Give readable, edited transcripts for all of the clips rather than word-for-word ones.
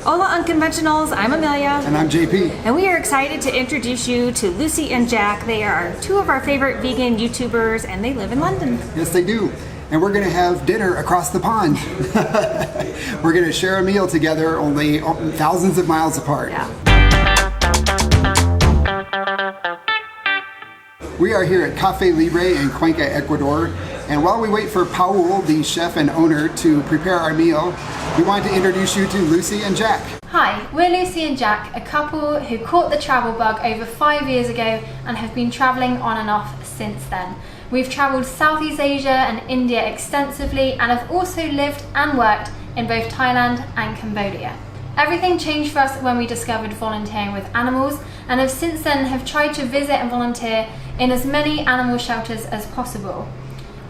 Hola Unconventionals, I'm Amelia. And I'm JP. And we are excited to introduce you to Lucie and Jack. They are two of our favorite vegan YouTubers and they live in London. Yes, they do. And we're gonna have dinner across the pond. We're gonna share a meal together, only thousands of miles apart. Yeah. We are here at Cafe Libre in Cuenca, Ecuador. And while we wait for Paul, the chef and owner, to prepare our meal, we wanted to introduce you to Lucie and Jack. Hi, we're Lucie and Jack, a couple who caught the travel bug over 5 years ago and have been travelling on and off since then. We've travelled Southeast Asia and India extensively and have also lived and worked in both Thailand and Cambodia. Everything changed for us when we discovered volunteering with animals and have since then have tried to visit and volunteer in as many animal shelters as possible.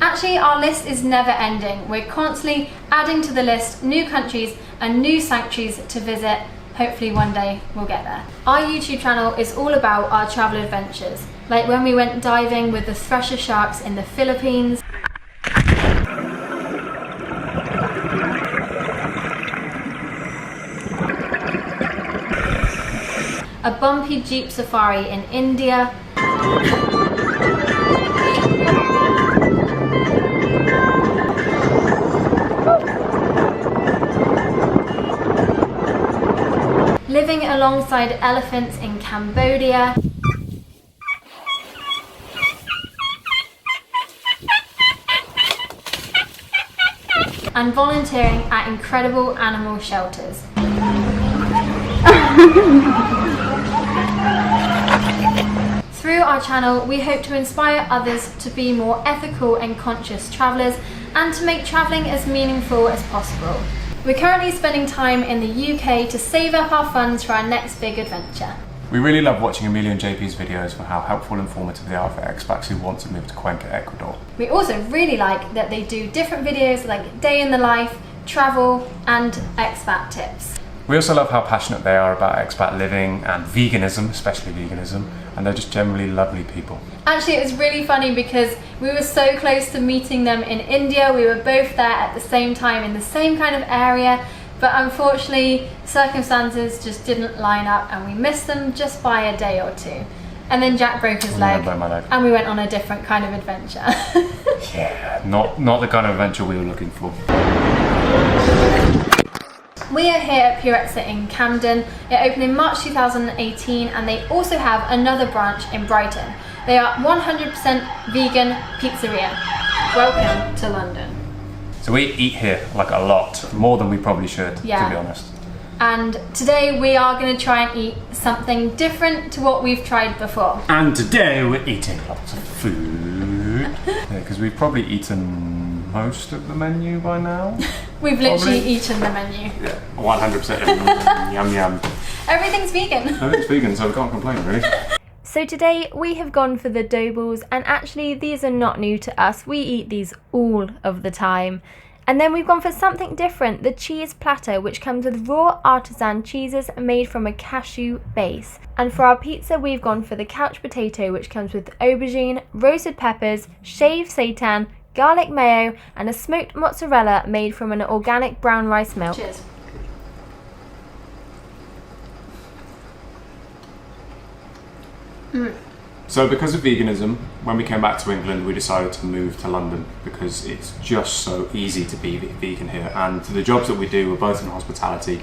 Actually, our list is never ending. We're constantly adding to the list new countries and new sanctuaries to visit. Hopefully one day we'll get there. Our YouTube channel is all about our travel adventures, like when we went diving with the thresher sharks in the Philippines, a bumpy jeep safari in India, living alongside elephants in Cambodia, and volunteering at incredible animal shelters. Through our channel, we hope to inspire others to be more ethical and conscious travellers and to make travelling as meaningful as possible. We're currently spending time in the UK to save up our funds for our next big adventure. We really love watching Amelia and JP's videos for how helpful and informative they are for expats who want to move to Cuenca, Ecuador. We also really like that they do different videos like day in the life, travel and expat tips. We also love how passionate they are about expat living and veganism, especially veganism, and they're just generally lovely people. Actually, it was really funny because we were so close to meeting them in India. We were both there at the same time in the same kind of area, but unfortunately circumstances just didn't line up and we missed them just by a day or two. And then Jack broke his leg and we went on a different kind of adventure. Yeah, not the kind of adventure we were looking for. We are here at Purezza in Camden. It opened in March 2018 and they also have another branch in Brighton. They are 100% vegan pizzeria. Welcome to London. So we eat here like a lot, more than we probably should, to be honest. And today we are going to try and eat something different to what we've tried before. And today we're eating lots of food. Yeah, because we've probably eaten most of the menu by now. We've literally eaten the menu. Yeah, 100% yum yum. Everything's vegan. Everything's vegan, so we can't complain really. So today we have gone for the dough balls, and actually these are not new to us. We eat these all of the time. And then we've gone for something different, the cheese platter, which comes with raw artisan cheeses made from a cashew base. And for our pizza, we've gone for the couch potato, which comes with aubergine, roasted peppers, shaved seitan, garlic mayo, and a smoked mozzarella made from an organic brown rice milk. Cheers. So because of veganism, when we came back to England, we decided to move to London because it's just so easy to be vegan here. And the jobs that we do were both in hospitality.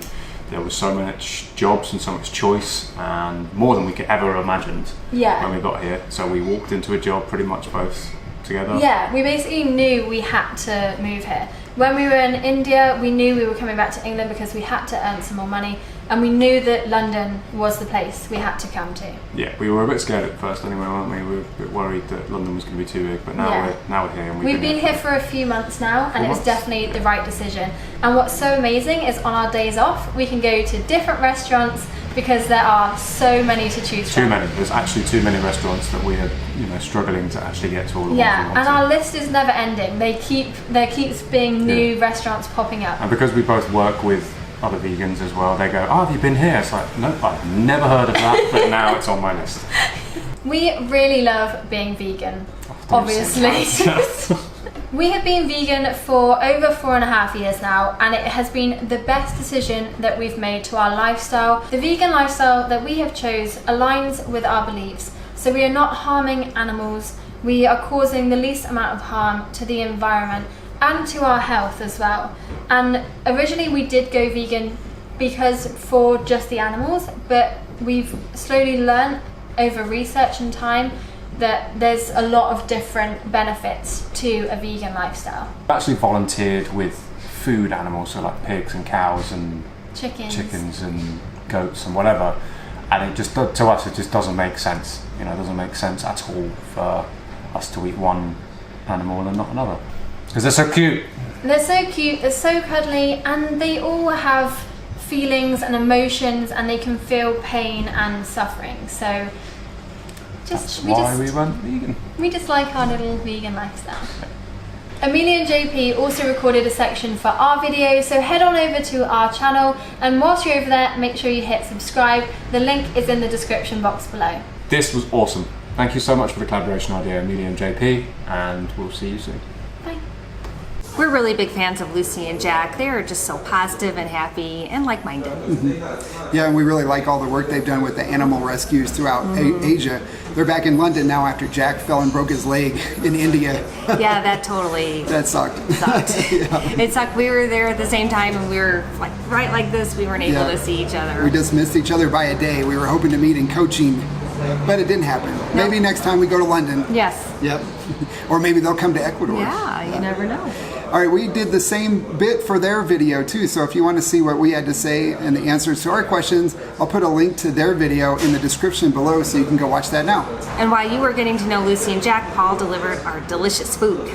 There was so much jobs and so much choice, and more than we could ever imagined when we got here. So we walked into a job pretty much both together. Yeah, we basically knew we had to move here. When we were in India, we knew we were coming back to England because we had to earn some more money, and we knew that London was the place we had to come to. Yeah, we were a bit scared at first anyway, weren't we? We were a bit worried that London was going to be too big, but now we're here. And we've been here for a few months now, and it was definitely the right decision. And what's so amazing is on our days off, we can go to different restaurants because there are so many to choose from. Too many. There's actually too many restaurants that we are, struggling to actually get to all of them. Yeah, and our list is never ending. There keeps being new restaurants popping up. And because we both work with other vegans as well, they go, "Oh, have you been here?" It's like, nope, I've never heard of that, but now it's on my list. We really love being vegan, obviously. We have been vegan for over 4.5 years now, and it has been the best decision that we've made to our lifestyle. The vegan lifestyle that we have chose aligns with our beliefs, so we are not harming animals, we are causing the least amount of harm to the environment and to our health as well. And originally we did go vegan because for just the animals, but we've slowly learned over research and time that there's a lot of different benefits to a vegan lifestyle. I actually volunteered with food animals, so like pigs and cows and Chickens and goats and whatever, and it just, to us, it just doesn't make sense. You know, it doesn't make sense at all for us to eat one animal and not another. Because they're so cute. They're so cute, they're so cuddly, and they all have feelings and emotions, and they can feel pain and suffering. So That's why we went vegan. We just like our little vegan lifestyle. Amelia and JP also recorded a section for our video, so head on over to our channel, and whilst you're over there, make sure you hit subscribe. The link is in the description box below. This was awesome. Thank you so much for the collaboration idea, Amelia and JP, and we'll see you soon. Bye. We're really big fans of Lucie and Jack. They are just so positive and happy and like-minded. Yeah, and we really like all the work they've done with the animal rescues throughout Asia. They're back in London now after Jack fell and broke his leg in India. Yeah, that totally That sucked. sucked. It sucked. We were there at the same time, and we were like right like this. We weren't able Yeah. to see each other. We just missed each other by a day. We were hoping to meet in Kochi, but it didn't happen. Maybe next time we go to London. Yes. Yep. Or maybe they'll come to Ecuador. Yeah, you never know. All right, we did the same bit for their video too, so if you want to see what we had to say and the answers to our questions, I'll put a link to their video in the description below so you can go watch that now. And while you were getting to know Lucie and Jack, Paul delivered our delicious food.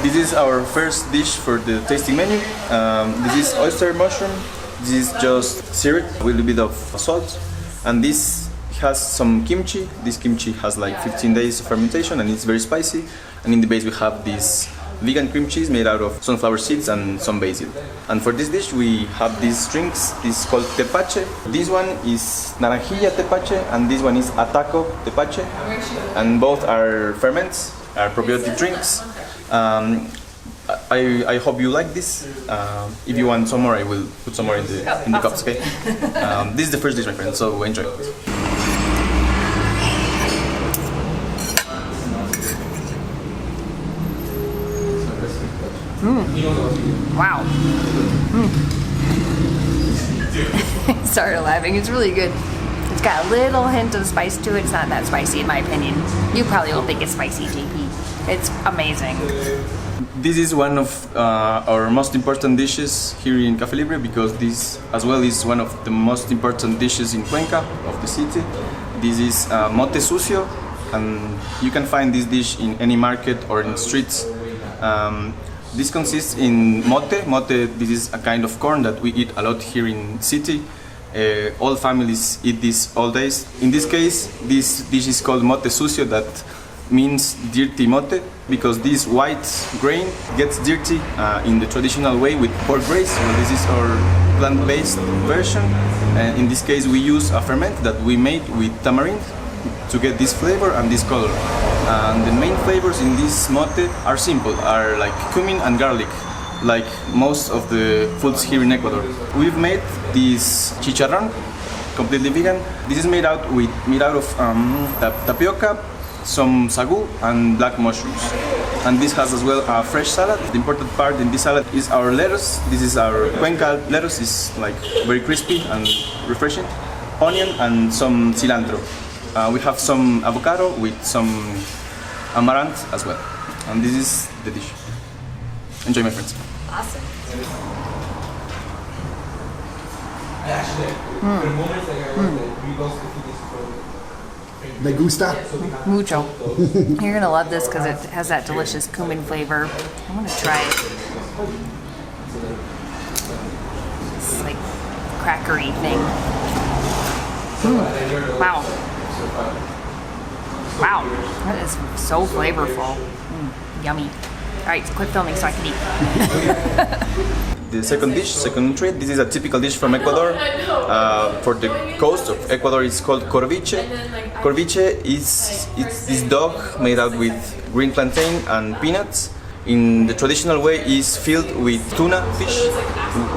This is our first dish for the tasting menu. This is oyster mushroom. This is just syrup with a little bit of salt. And this has some kimchi. This kimchi has like 15 days of fermentation and it's very spicy. And in the base we have this vegan cream cheese made out of sunflower seeds and some basil. And for this dish we have these drinks. This is called tepache. This one is naranjilla tepache and this one is ataco tepache. And both are ferments, are probiotic drinks. I hope you like this. If you want some more, I will put some more in the cups, okay? This is the first dish, my friend, so enjoy. Wow. Started laughing. It's really good. It's got a little hint of spice to it. It's not that spicy in my opinion. You probably won't think it's spicy, JP. It's amazing. This is one of our most important dishes here in Café Libre because this as well is one of the most important dishes in Cuenca of the city. This is mote sucio, and you can find this dish in any market or in streets. This consists in mote. Mote, this is a kind of corn that we eat a lot here in city. All families eat this all days. In this case, this dish is called mote sucio, that means dirty mote, because this white grain gets dirty in the traditional way with pork braise. So this is our plant-based version. And in this case, we use a ferment that we made with tamarind to get this flavor and this color. And the main flavors in this mote are simple, are like cumin and garlic, like most of the foods here in Ecuador. We've made this chicharrón, completely vegan. This is made out of tapioca, some sagu and black mushrooms. And this has as well a fresh salad. The important part in this salad is our lettuce. This is our Cuenca lettuce, it's like very crispy and refreshing. Onion and some cilantro. We have some avocado with some amaranth as well. And this is the dish. Enjoy, my friends. Awesome. Me gusta? Mucho. You're gonna love this because it has that delicious cumin flavor. I'm gonna try it. It's like crackery thing. Wow. Wow, that is so flavorful. Yummy. All right, quit filming so I can eat. The second dish, second treat, this is a typical dish from Ecuador. For the coast of Ecuador, it's called corviche. Corviche is this dog made out with green plantain and peanuts. in the traditional way is filled with tuna fish.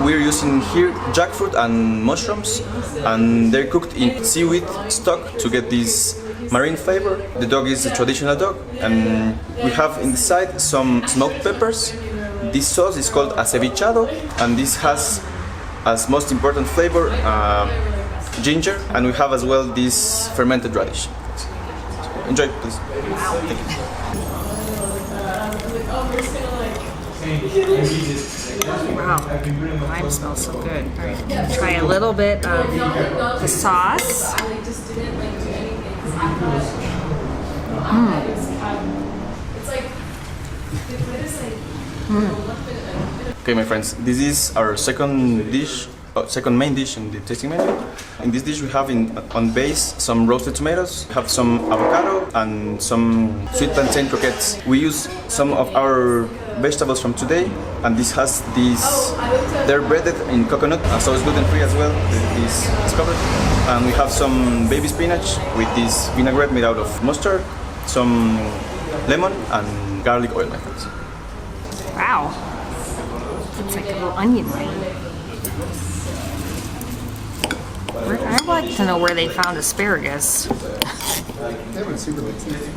We're using here jackfruit and mushrooms, and they're cooked in seaweed stock to get this marine flavor. The dog is a traditional dog, and we have in the side some smoked peppers. This sauce is called acevichado, and this has as most important flavor ginger, and we have as well this fermented radish. Enjoy, please. Thank you. Wow, lime smells so good. All right, I'm gonna try a little bit of the sauce. Okay, my friends, this is our second dish, second main dish in the tasting menu. In this dish we have on base some roasted tomatoes, we have some avocado and some sweet plantain croquettes. We use some of our vegetables from today, and this has this, they're breaded in coconut, so it's gluten free as well, this is covered. And we have some baby spinach with this vinaigrette made out of mustard, some lemon and garlic oil, my friends. Wow, it's like a little onion ring. I'd like to know where they found asparagus. That one's super tasty.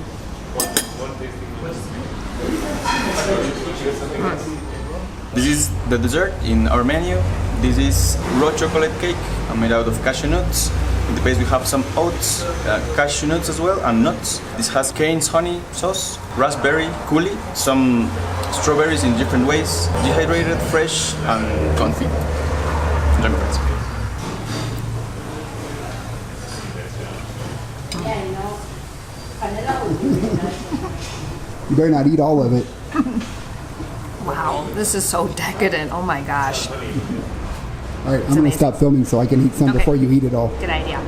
This is the dessert in our menu. This is raw chocolate cake made out of cashew nuts. In the base we have some oats, cashew nuts as well, and nuts. This has canes honey sauce, raspberry, coulis, some strawberries in different ways, dehydrated, fresh, and confit. Enjoy, my friends. You better not eat all of it. Wow, this is so decadent. Oh my gosh. All right, I'm going to amazing. stop filming so I can eat some Okay. before you eat it all. Good idea.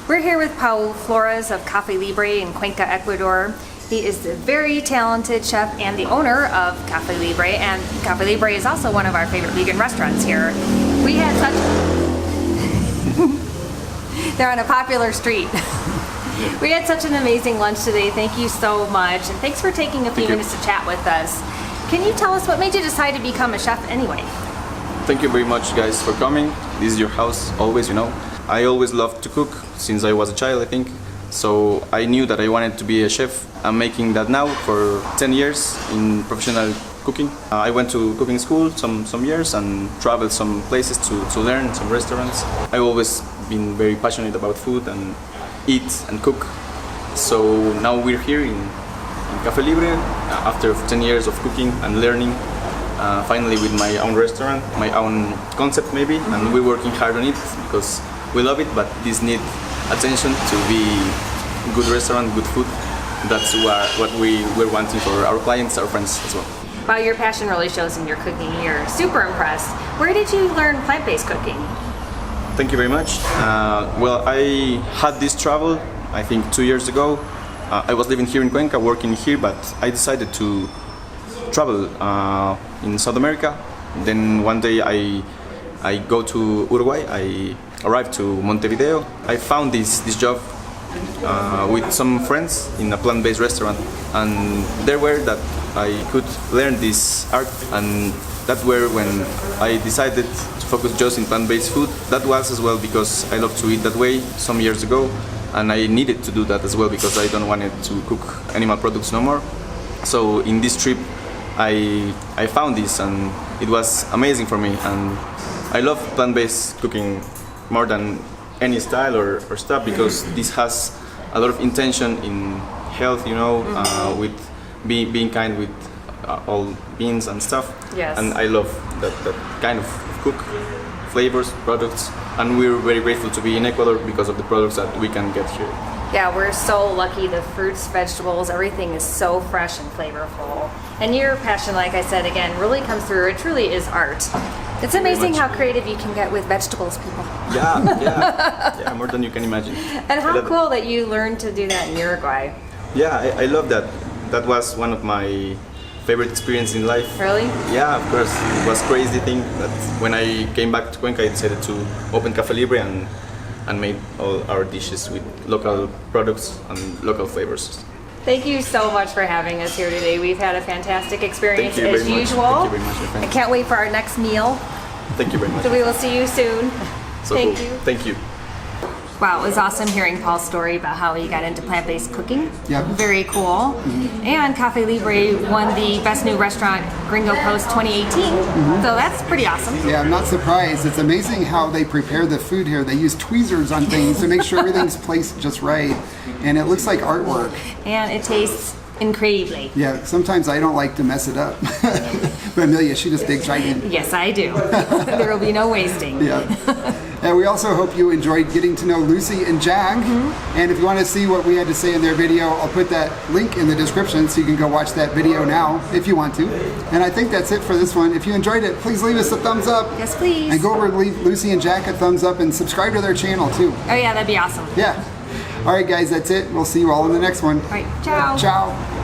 We're here with Paul Flores of Cafe Libre in Cuenca, Ecuador. He is the very talented chef and the owner of Cafe Libre, and Cafe Libre is also one of our favorite vegan restaurants here. We had such... They're on a popular street. We had such an amazing lunch today. Thank you so much, and thanks for taking a few minutes to chat with us. Can you tell us what made you decide to become a chef anyway? Thank you very much, guys, for coming. This is your house, always, you know. I always loved to cook since I was a child, I think. So I knew that I wanted to be a chef. I'm making that now for 10 years in professional cooking. I went to cooking school some years and traveled some places to learn, some restaurants. I've always been very passionate about food and eat and cook. So now we're here in Cafe Libre after 10 years of cooking and learning. Finally with my own restaurant, my own concept maybe, and we're working hard on it because we love it, but this needs attention to be good restaurant, good food. That's what we're wanting for our clients, our friends as well. Wow, your passion really shows in your cooking. You're super impressed. Where did you learn plant-based cooking? Thank you very much. Well, I had this travel, I think 2 years ago. I was living here in Cuenca, working here, but I decided to travel in South America. Then one day I go to Uruguay. I arrived to Montevideo. I found this job with some friends in a plant-based restaurant, and there were that I could learn this art, and that were when I decided to focus just in plant-based food. That was as well because I love to eat that way some years ago, and I needed to do that as well because I don't want to cook animal products no more. So in this trip I found this, and it was amazing for me, and I love plant-based cooking more than any style or stuff because this has a lot of intention in health, you know, with being kind with all beans and stuff. Yes. And I love that kind of cook, flavors, products, and we're very grateful to be in Ecuador because of the products that we can get here. Yeah, we're so lucky. The fruits, vegetables, everything is so fresh and flavorful. And your passion, like I said again, really comes through. It truly is art. It's amazing how creative you can get with vegetables, people. Yeah, more than you can imagine. And how cool that you learned to do that in Uruguay. Yeah, I love that. That was one of my favorite experiences in life. Really? Yeah, of course. It was crazy thing that when I came back to Cuenca, I decided to open Cafe Libre and made all our dishes with local products and local flavors. Thank you so much for having us here today. We've had a fantastic experience Thank you as very much. usual. Thank you very much, my friend. I can't wait for our next meal. Thank you very much. So we will see you soon. So Thank cool. you. Thank you. Wow, it was awesome hearing Paul's story about how he got into plant-based cooking. Yep. Very cool. And Cafe Libre won the Best New Restaurant Gringo Post 2018. So that's pretty awesome. Yeah, I'm not surprised. It's amazing how they prepare the food here. They use tweezers on things to make sure everything's placed just right. And it looks like artwork. And it tastes incredibly. Yeah, sometimes I don't like to mess it up. But Amelia, she just digs right in. Yes, I do. There will be no wasting. Yeah. And we also hope you enjoyed getting to know Lucie and Jack. And if you want to see what we had to say in their video, I'll put that link in the description so you can go watch that video now if you want to. And I think that's it for this one. If you enjoyed it, please leave us a thumbs up. Yes, please. And go over and leave Lucie and Jack a thumbs up and subscribe to their channel too. Oh yeah, that'd be awesome. Yeah. All right, guys, that's it. We'll see you all in the next one. All right, ciao. Ciao.